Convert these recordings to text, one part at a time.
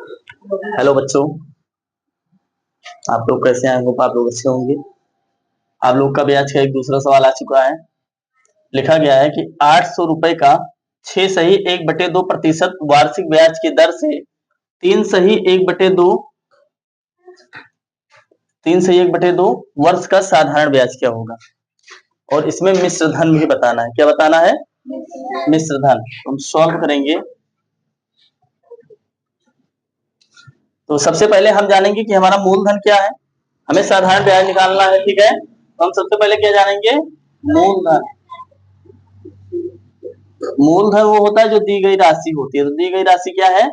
Hello बच्चों, आप लोग कैसे हैं? होप आप लोग अच्छे होंगे। आप लोग का ब्याज का एक दूसरा सवाल आ चुका है। लिखा गया है कि 800 रुपए का 6 सही 1/2% वार्षिक ब्याज की दर से 3 सही 1/2 3 सही 1/2 वर्ष का साधारण ब्याज क्या होगा। और इसमें मिश्र धन भी बताना है। क्या बताना है? मिश्र धन। हम सॉल्व करेंगे। तो सबसे पहले हम जानेंगे कि हमारा मूलधन क्या है। हमें साधारण ब्याज निकालना है, ठीक है। तो हम सबसे पहले क्या जानेंगे? मूलधन। मूलधन वो होता है जो दी गई राशि होती है। तो दी गई राशि क्या है?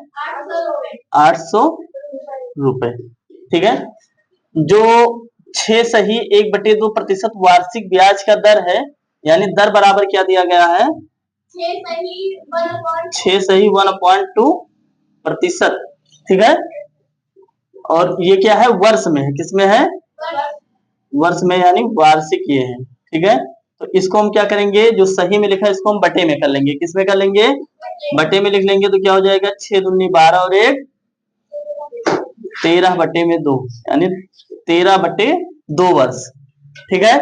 800 रुपए, ठीक है। जो 6 सही 1/2% वार्षिक ब्याज का दर है, यानी दर बराबर क्या दिया गया है? 6 सही 1/2%, ठीक है। और ये क्या है? वर्ष में है। किसमें है? वर्ष में, यानी वार्षिक ये है, ठीक है। तो इसको हम क्या करेंगे? जो सही में लिखा है इसको हम बटे में कर लेंगे। किसमें कर लेंगे? बटे में लिख लेंगे। तो क्या हो जाएगा? 6 दूनी 12 और 1 13/2, यानी 13/2 वर्ष, ठीक है।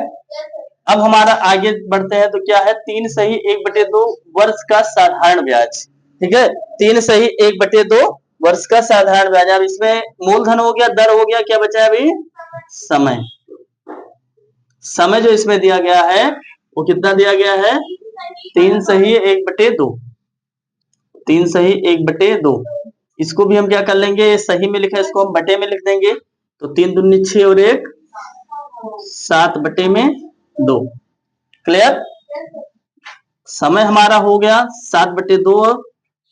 अब हमारा आगे बढ़ते हैं। तो क्या है? 3 सही 1/2 वर्ष का साधारण ब्याज, ठीक है। 3 सही 1/2 वर्ष का साधारण ब्याज। अब इसमें मूलधन हो गया, दर हो गया, क्या बचा है अभी? समय। समय जो इसमें दिया गया है वो कितना दिया गया है? 3 सही 1/2। 3 सही 1/2। इसको भी हम क्या कर लेंगे? सही में लिखा है इसको हम बटे में लिख देंगे। तो 3 दूनी 6 और 1 7/2। क्लियर? समय हमारा हो गया 7/2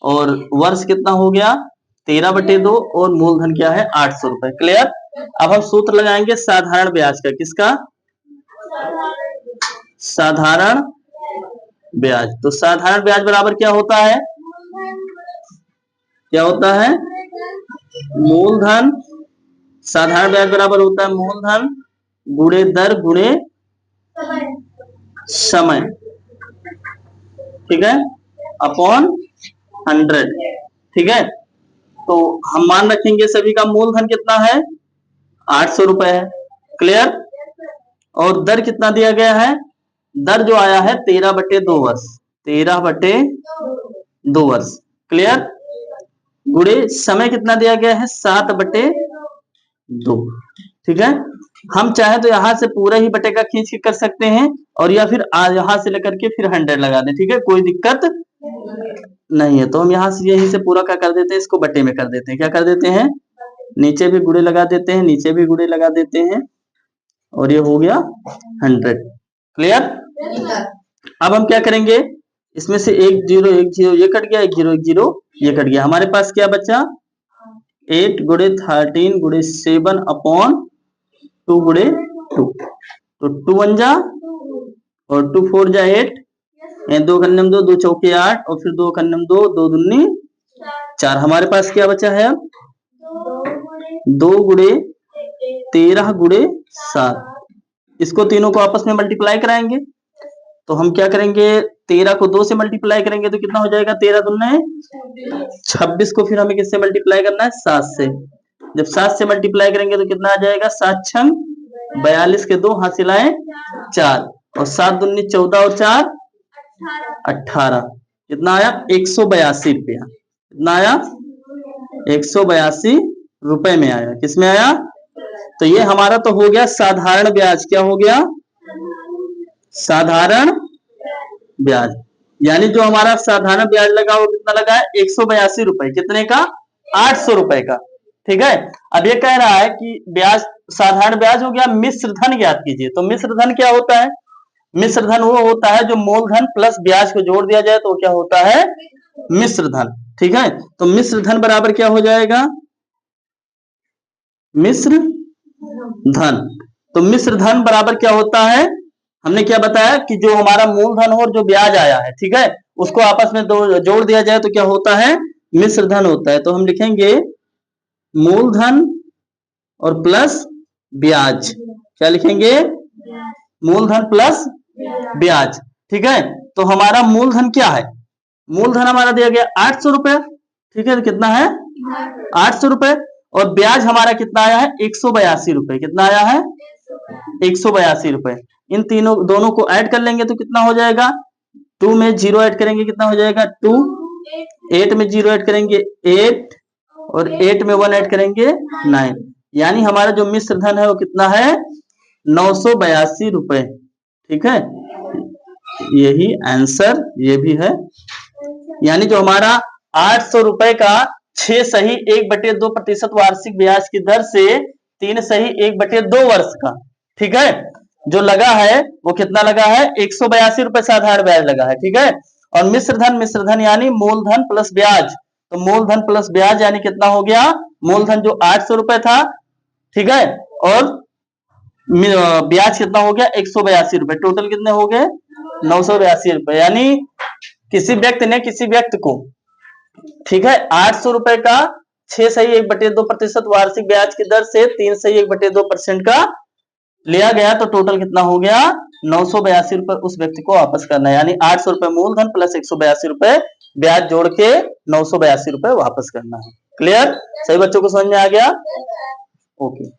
और वर्ष कितना हो गया? 13/2 और मूलधन क्या है? 800 रुपए। क्लियर? अब हम सूत्र लगाएंगे साधारण ब्याज का। किसका? साधारण ब्याज। तो साधारण ब्याज बराबर क्या होता है? क्या होता है? मूलधन। साधारण ब्याज बराबर होता है मूलधन गुणे दर गुणे समय, ठीक है, अपॉन 100, ठीक है। तो हम मान रखेंगे सभी का मूलधन कितना है? 800 रुपए है। क्लियर? और दर कितना दिया गया है? दर जो आया है 13/2 वर्ष। 13/2 वर्ष। क्लियर? गुणे समय कितना दिया गया है? 7/2, ठीक है। हम चाहे तो यहां से पूरा ही बटे का खींच के कर सकते हैं, और या फिर यहां से लेकर के फिर 100 लगा दें, ठीक है, कोई दिक्कत नहीं है। तो हम यहाँ से यहीं से पूरा क्या कर देते हैं? इसको बटे में कर देते हैं। क्या कर देते हैं? नीचे भी गुणे लगा देते हैं, नीचे भी गुणे लगा देते हैं, और ये हो गया 100। क्लियर? अब हम क्या करेंगे? इसमें से 1 0 1 0 ये कट गया, 1 0 1 0 ये कट गया। हमारे पास क्या बचा? 8 गुणे 13 गुणे 7 अपॉन 2 गुणे 2। तो 2 1 जा और 2 4 जा 8, 2 खन्नम 2 2 चौके 8 और फिर 2 खन्नम 2 2 दूनी 4। हमारे पास क्या बचा है? 2 गुणे 13 गुणे 7। इसको तीनों को आपस में मल्टीप्लाई कराएंगे। तो हम क्या करेंगे? 13 को 2 से मल्टीप्लाई करेंगे तो कितना हो जाएगा? 13 दूने 26 को फिर हमें किससे मल्टीप्लाई करना है? 7 से। जब 7 से मल्टीप्लाई करेंगे तो कितना आ जाएगा? 7 छंग 42 के 2 हासिलाएं 4 और 7 दूनी 14 और 4 18। कितना आया? 182 रुपया। कितना आया? 182 रुपए में आया। किस में आया? तो ये हमारा तो हो गया साधारण ब्याज। क्या हो गया? साधारण ब्याज। यानी जो हमारा साधारण ब्याज लगा वो कितना लगा है? 182 रुपए। कितने का? 800 रुपए का, ठीक है। अब ये कह रहा है कि ब्याज, साधारण ब्याज हो गया, मिश्र धन ज्ञात कीजिए। तो मिश्र धन क्या होता है? मिश्र धन वो होता है जो मूलधन प्लस ब्याज को जोड़ दिया जाए तो क्या होता है? मिश्र धन, ठीक है। तो मिश्र धन बराबर क्या हो जाएगा? मिश्र धन। तो मिश्र धन बराबर क्या होता है? हमने क्या बताया कि जो हमारा मूलधन हो और जो ब्याज आया है, ठीक है, उसको आपस में जोड़ दिया जाए तो क्या होता है? मिश्र धन होता है। तो हम लिखेंगे मूलधन और प्लस ब्याज। क्या लिखेंगे? मूलधन प्लस ब्याज, ठीक है। तो हमारा मूलधन क्या है? मूलधन हमारा दिया गया 800 रुपया, ठीक है। तो कितना है? 800 रुपए, और ब्याज हमारा कितना आया है 182 रुपए। कितना आया है 182 रुपए। इन तीनों दोनों को ऐड कर लेंगे तो कितना हो जाएगा, 2 में 0 ऐड करेंगे कितना हो जाएगा 2, 8 में 0 ऐड करेंगे 8, और 8 में 1 ऐड करेंगे 9। यानी हमारा जो मिश्र धन है वो कितना है 982 रुपए। ठीक है, यही आंसर ये भी है। यानी जो हमारा 800 रुपए का 6 सही 1/2% वार्षिक ब्याज की दर से 3 सही 1/2 वर्ष का, ठीक है, जो लगा है वो कितना लगा है 182 रुपए साधारण ब्याज लगा है। ठीक है, और मिश्र धन यानी मूलधन प्लस ब्याज, तो मूलधन प्लस ब्याज यानी कितना हो गया, मूलधन जो 800 रुपए था, ठीक है, और ब्याज कितना हो गया 182 रुपए, टोटल कितने हो गए 982 रुपए। यानी किसी व्यक्ति ने किसी व्यक्ति को, ठीक है, 800 रुपए का 6 सही 1/2% वार्षिक ब्याज की दर से 3 सही 1/2% का लिया गया, तो टोटल कितना हो गया 982 रुपए उस व्यक्ति को वापस करना है। यानी 800 रुपए मूलधन प्लस 182 रुपए ब्याज जोड़ के 982 रुपए वापस करना है। क्लियर, सही बच्चों को समझ में आ गया? ओके।